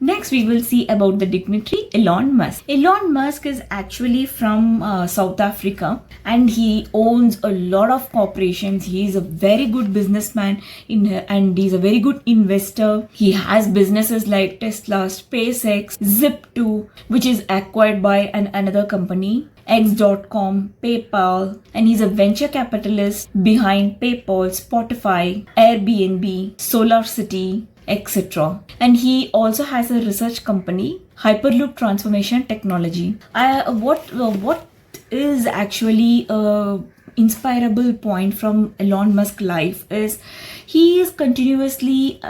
Next, we will see about the dignitary Elon Musk. Elon Musk is actually from South Africa, and he owns a lot of corporations. He is a very good businessman and he's a very good investor. He has businesses like Tesla, SpaceX, Zip2, which is acquired by another company, X.com, PayPal, and he's a venture capitalist behind PayPal, Spotify, Airbnb, SolarCity, etc. And he also has a research company, Hyperloop Transformation Technology. What is actually a inspirable point from Elon Musk's life is he is continuously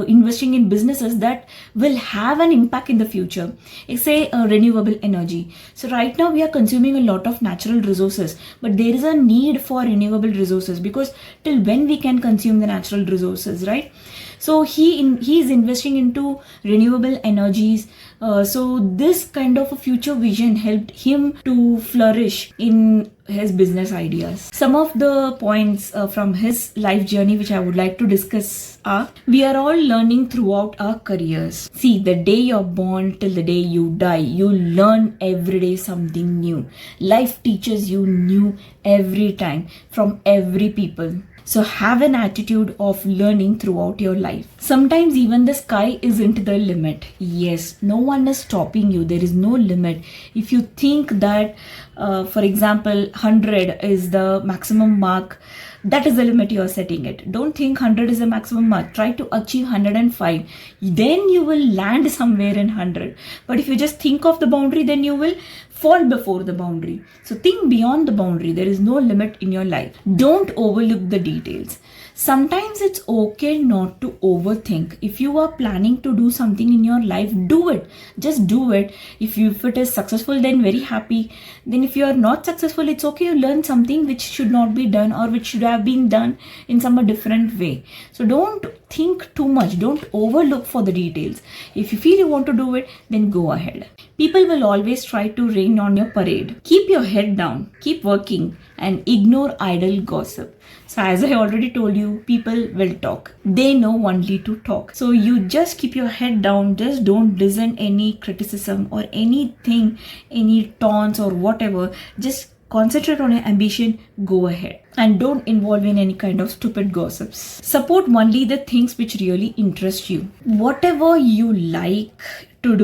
investing in businesses that will have an impact in the future. Say renewable energy. So right now we are consuming a lot of natural resources, but there is a need for renewable resources, because till when we can consume the natural resources, right? So he is investing into renewable energies. So this kind of a future vision helped him to flourish in his business ideas. Some of the points from his life journey which I would like to discuss are: we are all learning throughout our careers. See, the day you're born till the day you die, you learn every day something new. Life teaches you new every time from every people. So have an attitude of learning throughout your life. Sometimes even the sky isn't the limit. Yes, no one is stopping you. There is no limit. If you think that, for example, 100 is the maximum mark, that is the limit you are setting it. Don't think 100 is the maximum mark. Try to achieve 105. Then you will land somewhere in 100. But if you just think of the boundary, then you will fall before the boundary. So think beyond the boundary. There is no limit in your life. Don't overlook the details. Sometimes it's okay not to overthink. If you are planning to do something in your life, do it. Just do it. If it is successful, then very happy. Then if you are not successful, it's okay. You learn something which should not be done, or which should have been done in some different way. So don't think too much. Don't overlook for the details. If you feel you want to do it, then go ahead. People will always try to rain on your parade. Keep your head down. Keep working and ignore idle gossip. So as I already told you, people will talk. They know only to talk. So you just keep your head down. Just don't listen any criticism or anything, any taunts or whatever. Just concentrate on your ambition. Go ahead. And don't involve in any kind of stupid gossips. Support only the things which really interest you. Whatever you like to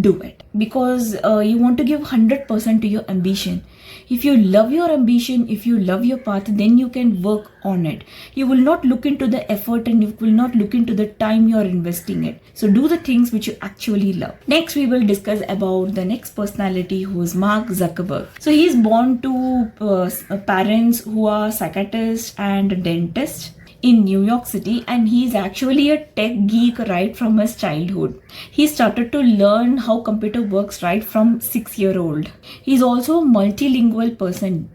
do it, because you want to give 100% to your ambition. If you love your ambition, if you love your path, then you can work on it. You will not look into the effort, and you will not look into the time you are investing it. So do the things which you actually love. Next, we will discuss about the next personality, who is Mark Zuckerberg. So he is born to parents who are psychiatrists and dentists in New York City, and he's actually a tech geek right from his childhood. He started to learn how computer works right from 6-year-old. He's also a multilingual person.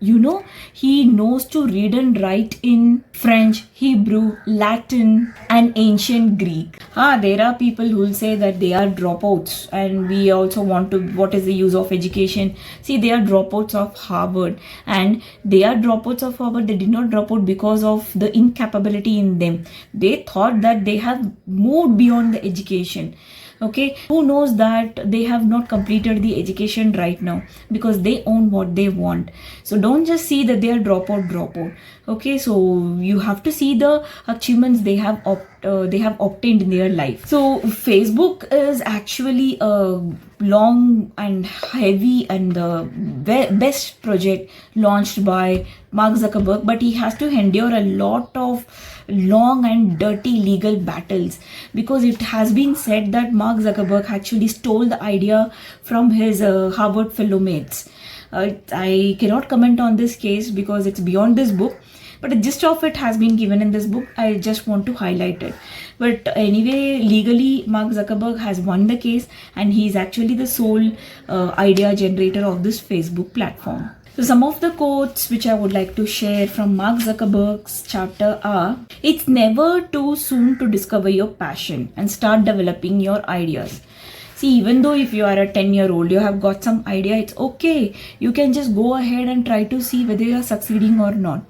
He knows to read and write in French, Hebrew, Latin, and ancient Greek. There are people who will say that they are dropouts, and we also want to, what is the use of education? See, they are dropouts of Harvard, and they are dropouts of Harvard. They did not drop out because of the incapability in them. They thought that they have moved beyond the education. Okay, who knows that they have not completed the education right now, because they own what they want. So don't just see that they are dropout. Okay, so you have to see the achievements they have obtained in their life. So Facebook is actually a long and heavy and the best project launched by Mark Zuckerberg, but he has to endure a lot of long and dirty legal battles, because it has been said that Mark Zuckerberg actually stole the idea from his Harvard fellow mates. I cannot comment on this case because it's beyond this book, but the gist of it has been given in this book. I just want to highlight it. But anyway, legally, Mark Zuckerberg has won the case, and he is actually the sole idea generator of this Facebook platform. So some of the quotes which I would like to share from Mark Zuckerberg's chapter are: it's never too soon to discover your passion and start developing your ideas. See, even though if you are a 10-year-old, you have got some idea, it's okay. You can just go ahead and try to see whether you are succeeding or not.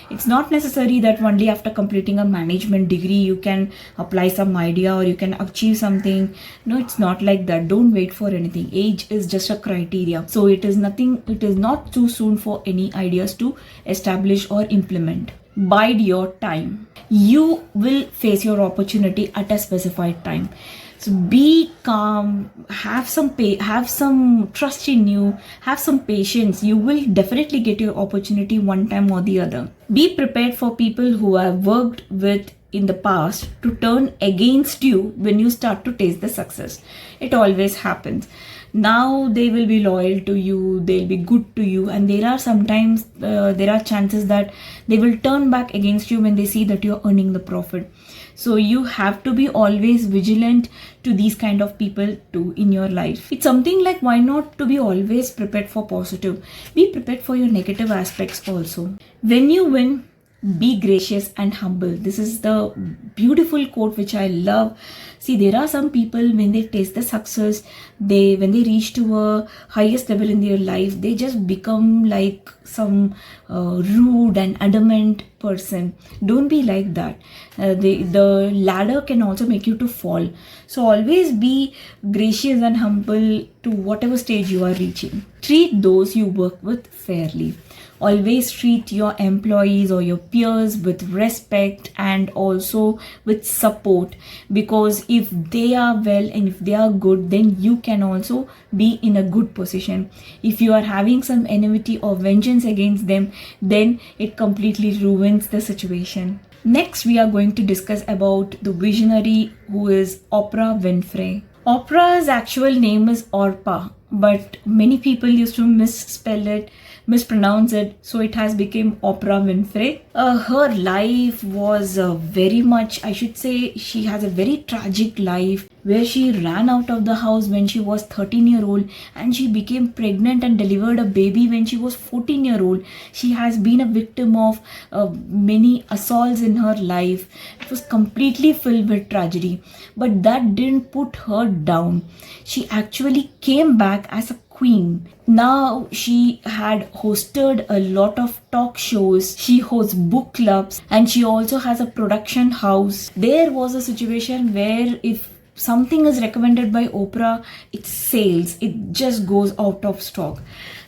It's not necessary that only after completing a management degree you can apply some idea or you can achieve something. No, it's not like that. Don't wait for anything. Age is just a criteria. So it is not too soon for any ideas to establish or implement. Bide your time. You will face your opportunity at a specified time. So be calm, have some trust in you, have some patience. You will definitely get your opportunity one time or the other. Be prepared for people who have worked with in the past to turn against you when you start to taste the success. It always happens. Now they will be loyal to you, they'll be good to you, and there are chances that they will turn back against you when they see that you're earning the profit. So you have to be always vigilant to these kind of people too in your life. It's something like, why not to be always prepared for positive? Be prepared for your negative aspects also. When you win, be gracious and humble. This is the beautiful quote which I love. See, there are some people, when they taste the success, when they reach to a highest level in their life, they just become like some rude and adamant person. Don't be like that. The ladder can also make you to fall. So always be gracious and humble to whatever stage you are reaching. Treat those you work with fairly. Always treat your employees or your peers with respect and also with support, because if they are well and if they are good, then you can also be in a good position. If you are having some enmity or vengeance against them, then it completely ruins the situation. Next, we are going to discuss about the visionary who is Oprah Winfrey. Oprah's actual name is Orpah, but many people used to mispronounce it, so it has become Oprah Winfrey. Her life was very much, I should say, she has a very tragic life where she ran out of the house when she was 13-year-old and she became pregnant and delivered a baby when she was 14-year-old. She has been a victim of many assaults in her life. It was completely filled with tragedy, but that didn't put her down. She actually came back as a queen. Now she had hosted a lot of talk shows, she hosts book clubs, and she also has a production house. There was a situation where if something is recommended by Oprah, it sells, it just goes out of stock.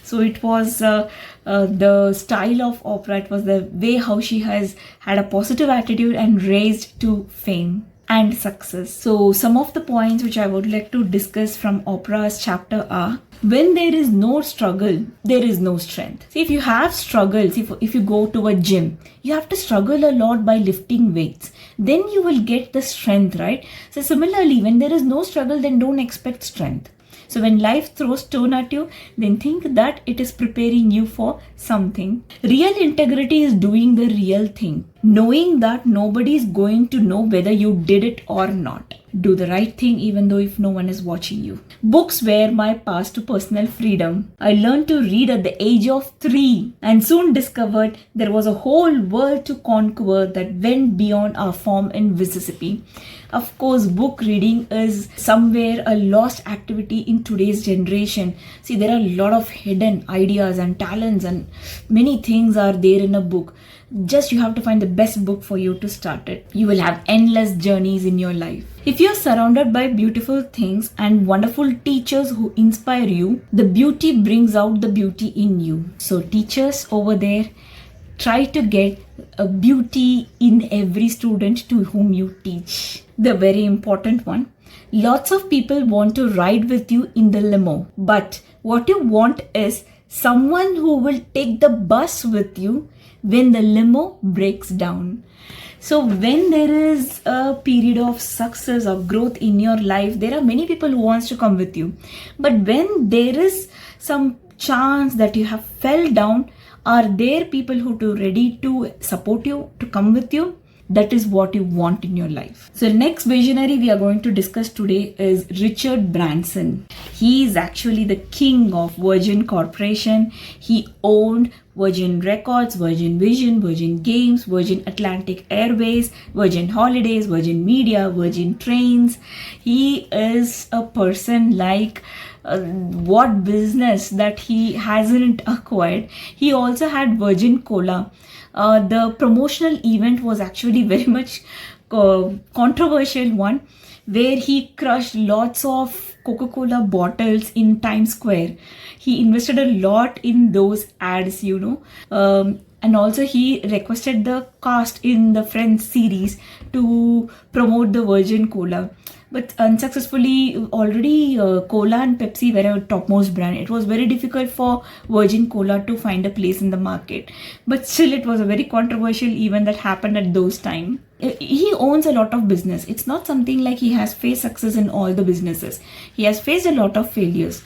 So it was the style of Oprah, it was the way how she has had a positive attitude and raised to fame and success. So some of the points which I would like to discuss from Oprah's chapter are: when there is no struggle, there is no strength. See, if you have struggles, if you go to a gym, you have to struggle a lot by lifting weights. Then you will get the strength, right? So similarly, when there is no struggle, then don't expect strength. So when life throws stone at you, then think that it is preparing you for something. Real integrity is doing the real thing, knowing that nobody is going to know whether you did it or not. Do the right thing even though if no one is watching you. Books were my path to personal freedom. I learned to read at the age of 3 and soon discovered there was a whole world to conquer that went beyond our form in Mississippi. Of course, book reading is somewhere a lost activity in today's generation. See, there are a lot of hidden ideas and talents and many things are there in a book. Just you have to find the best book for you to start it. You will have endless journeys in your life. If you're surrounded by beautiful things and wonderful teachers who inspire you, the beauty brings out the beauty in you. So teachers over there, try to get a beauty in every student to whom you teach. The very important one. Lots of people want to ride with you in the limo, but what you want is someone who will take the bus with you when the limo breaks down. So when there is a period of success or growth in your life, there are many people who wants to come with you. But when there is some chance that you have fell down, are there people who are ready to support you, to come with you? That is what you want in your life. So next visionary we are going to discuss today is Richard Branson. He is actually the king of Virgin Corporation. He owned Virgin Records, Virgin Vision, Virgin Games, Virgin Atlantic Airways, Virgin Holidays, Virgin Media, Virgin Trains. He is a person like what business that he hasn't acquired. He also had Virgin Cola. The promotional event was actually very much controversial one, where he crushed lots of Coca-Cola bottles in Times Square. He invested a lot in those ads, and also he requested the cast in the Friends series to promote the Virgin Cola. But unsuccessfully, already Cola and Pepsi were a topmost brand. It was very difficult for Virgin Cola to find a place in the market. But still, it was a very controversial event that happened at those time. He owns a lot of business. It's not something like he has faced success in all the businesses. He has faced a lot of failures.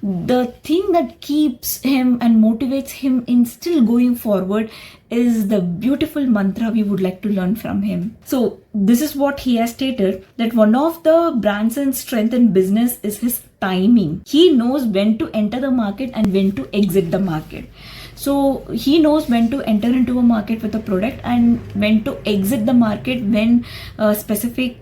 The thing that keeps him and motivates him in still going forward is the beautiful mantra we would like to learn from him. So this is what he has stated, that one of the Branson's strength in business is his timing. He knows when to enter the market and when to exit the market. So he knows when to enter into a market with a product and when to exit the market when a specific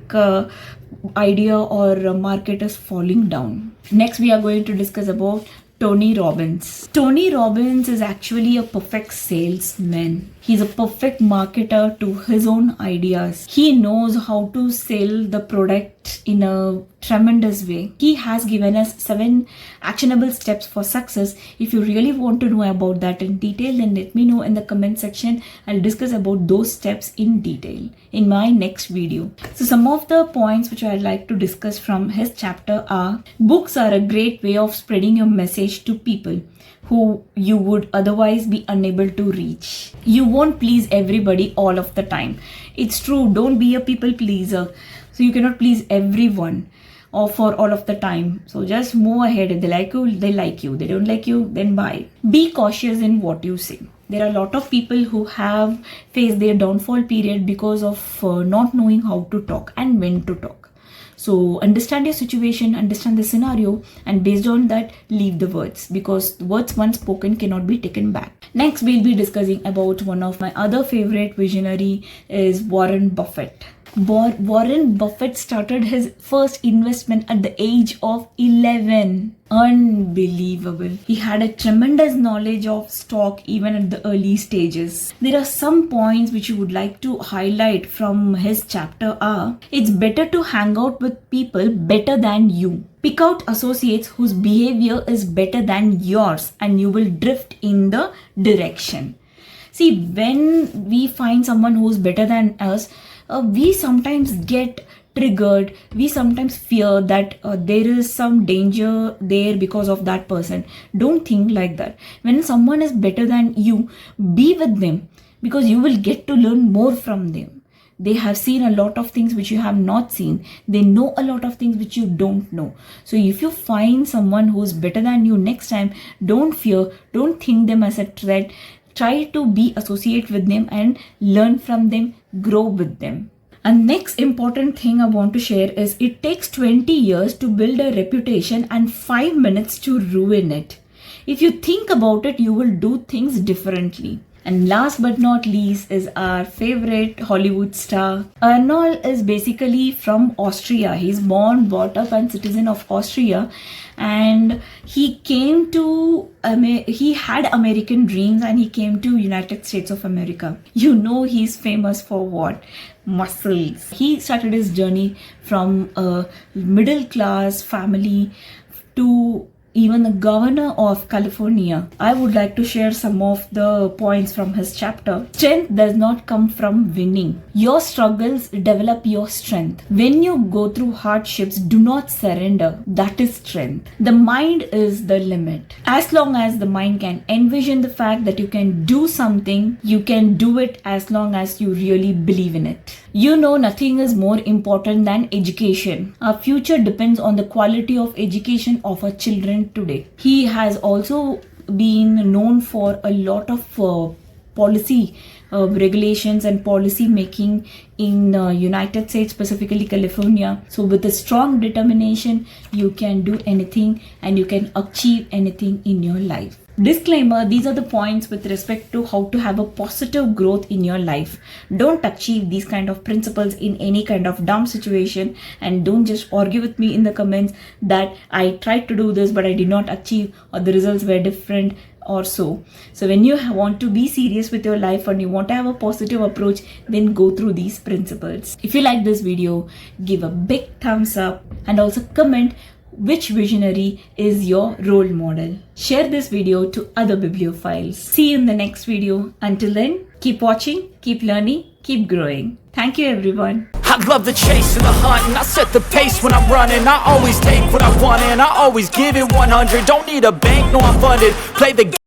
idea or a market is falling down. Next, we are going to discuss about Tony Robbins. Tony Robbins is actually a perfect salesman. He's a perfect marketer to his own ideas. He knows how to sell the product in a tremendous way. He has given us 7 actionable steps for success. If you really want to know about that in detail, then let me know in the comment section. I'll discuss about those steps in detail in my next video. So some of the points which I'd like to discuss from his chapter are: books are a great way of spreading your message to people who you would otherwise be unable to reach. You won't please everybody all of the time. It's true, don't be a people pleaser. So you cannot please everyone or for all of the time. So just move ahead. If they like you, they like you. They don't like you, then bye. Be cautious in what you say. There are a lot of people who have faced their downfall period because of not knowing how to talk and when to talk. So understand your situation, understand the scenario, and based on that, leave the words, because words once spoken cannot be taken back. Next, we'll be discussing about one of my other favorite visionary is Warren Buffett. Warren Buffett started his first investment at the age of 11. Unbelievable. He had a tremendous knowledge of stock even at the early stages. There are some points which you would like to highlight from his chapter are: it's better to hang out with people better than you. Pick out associates whose behavior is better than yours and you will drift in the direction. See, when we find someone who's better than us, we sometimes get triggered. We sometimes fear that there is some danger there because of that person. Don't think like that. When someone is better than you, be with them, because you will get to learn more from them. They have seen a lot of things which you have not seen. They know a lot of things which you don't know. So if you find someone who's better than you next time, don't fear, don't think them as a threat. Try to be associate with them and learn from them, grow with them. And next important thing I want to share is it takes 20 years to build a reputation and 5 minutes to ruin it. If you think about it, you will do things differently. And last but not least is our favorite Hollywood star. Arnold is basically from Austria. He's born, brought up and citizen of Austria. And he came to, he had American dreams and he came to United States of America. You know he's famous for what? Muscles. He started his journey from a middle class family to even the governor of California. I would like to share some of the points from his chapter. Strength does not come from winning. Your struggles develop your strength. When you go through hardships, do not surrender. That is strength. The mind is the limit. As long as the mind can envision the fact that you can do something, you can do it as long as you really believe in it. You know, nothing is more important than education. Our future depends on the quality of education of our children today. He has also been known for a lot of policy regulations and policy making in United States, specifically California. So with a strong determination, you can do anything and you can achieve anything in your life. Disclaimer, these are the points with respect to how to have a positive growth in your life. Don't achieve these kind of principles in any kind of dumb situation, and don't just argue with me in the comments that I tried to do this but I did not achieve, or the results were different or so. So when you want to be serious with your life and you want to have a positive approach, then go through these principles. If you like this video, give a big thumbs up and also comment which visionary is your role model. Share this video to other bibliophiles. See you in the next video. Until then, keep watching, keep learning, keep growing. Thank you everyone. I love the chase and the hunt, and I set the pace when I'm running. I always take what I want and I always give it 100. Don't need a bank, no I'm funded. Play the game.